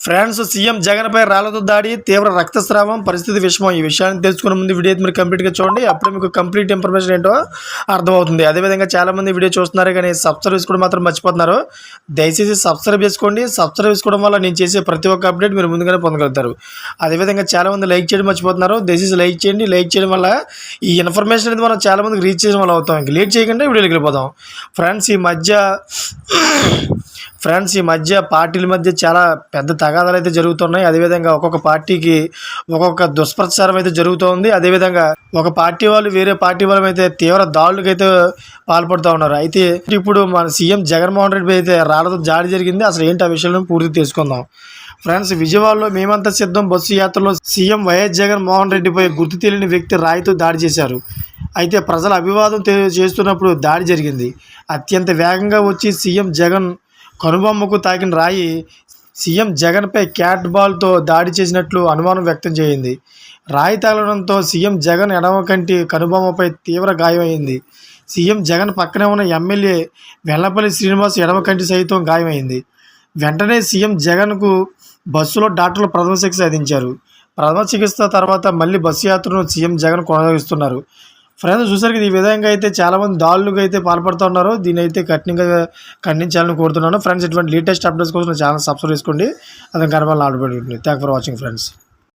France CM జగన్పై రాళ్లతో దాడి, తీవ్ర రక్తస్రావం, పరిస్థితి విషమం. ఈ విషయాన్ని తెలుసుకునే ముందు వీడియో మీరు కంప్లీట్గా చూడండి. అప్పుడే మీకు కంప్లీట్ ఇన్ఫర్మేషన్ ఏంటో అర్థమవుతుంది. అదేవిధంగా చాలామంది వీడియో చూస్తున్నారు కానీ సబ్స్క్రైబ్ చేసుకోవడం మాత్రం మర్చిపోతున్నారు. దయచేసి సబ్స్క్రైబ్ చేసుకోండి. సబ్స్క్రైబ్ చేసుకోవడం వల్ల నేను చేసే ప్రతి ఒక్క అప్డేట్ మీరు ముందుగానే పొందగలుగుతారు. అదేవిధంగా చాలామంది లైక్ చేయడం మర్చిపోతున్నారు. దయచేసి లైక్ చేయండి. లైక్ చేయడం వల్ల ఈ ఇన్ఫర్మేషన్ అనేది మనం చాలామందికి రీచ్ చేయడం వల్ల అవుతాం. ఇంక లేట్ చేయకుండా వీడియోకి వెళ్ళిపోతాం. ఫ్రెండ్స్ ఈ మధ్య పార్టీల మధ్య చాలా పెద్ద తగాదాలు అయితే జరుగుతున్నాయి. అదేవిధంగా ఒక్కొక్క పార్టీకి ఒక్కొక్క దుష్ప్రచారం అయితే జరుగుతోంది. అదేవిధంగా ఒక పార్టీ వాళ్ళు వేరే పార్టీ వాళ్ళ అయితే తీవ్ర దాడులకు అయితే పాల్పడుతూ ఉన్నారు. అయితే ఇప్పుడు మన సీఎం జగన్మోహన్ రెడ్డి అయితే రాళ్లతో దాడి జరిగింది. అసలు ఏంటి ఆ విషయాలను పూర్తి తెలుసుకుందాం. ఫ్రెండ్స్, విజయవాడలో మేమంతా సిద్ధం బస్సు యాత్రలో సీఎం వైఎస్ జగన్మోహన్ రెడ్డిపై గుర్తు తెలియని వ్యక్తి రాయితో దాడి చేశారు. అయితే ప్రజల అభివాదం చేస్తున్నప్పుడు దాడి జరిగింది. అత్యంత వేగంగా వచ్చి సీఎం జగన్ కనుబొమ్మకు తాకిన రాయి సీఎం జగన్పై క్యాట్ బాల్తో దాడి చేసినట్లు అనుమానం వ్యక్తం చేయింది. రాయి తగలడంతో సీఎం జగన్ ఎడమ కంటి కనుబొమ్మపై తీవ్ర గాయమైంది. సీఎం జగన్ పక్కనే ఉన్న ఎమ్మెల్యే వెల్లపల్లి శ్రీనివాస్ ఎడమ కంటి సైతం గాయమైంది. వెంటనే సీఎం జగన్కు బస్సులో డాక్టర్లు ప్రథమ చికిత్స అందించారు. ప్రథమ చికిత్స తర్వాత మళ్ళీ బస్సు యాత్రను సీఎం జగన్ కొనసాగిస్తున్నారు. ఫ్రెండ్స్, చూసారు కదా, ఈ విధంగా అయితే చాలామంది దాడులకు అయితే పాల్పడుతున్నారు. దీన్ని అయితే కఠినంగా ఖండించాలని కోరుతున్నాను. ఫ్రెండ్స్, ఇటువంటి లేటెస్ట్ అప్డేట్స్ కోసం ఛానల్ సబ్స్క్రైబ్ చేసుకోండి. అదే కనబాలను ఆడుకోండి. Thank for watching friends.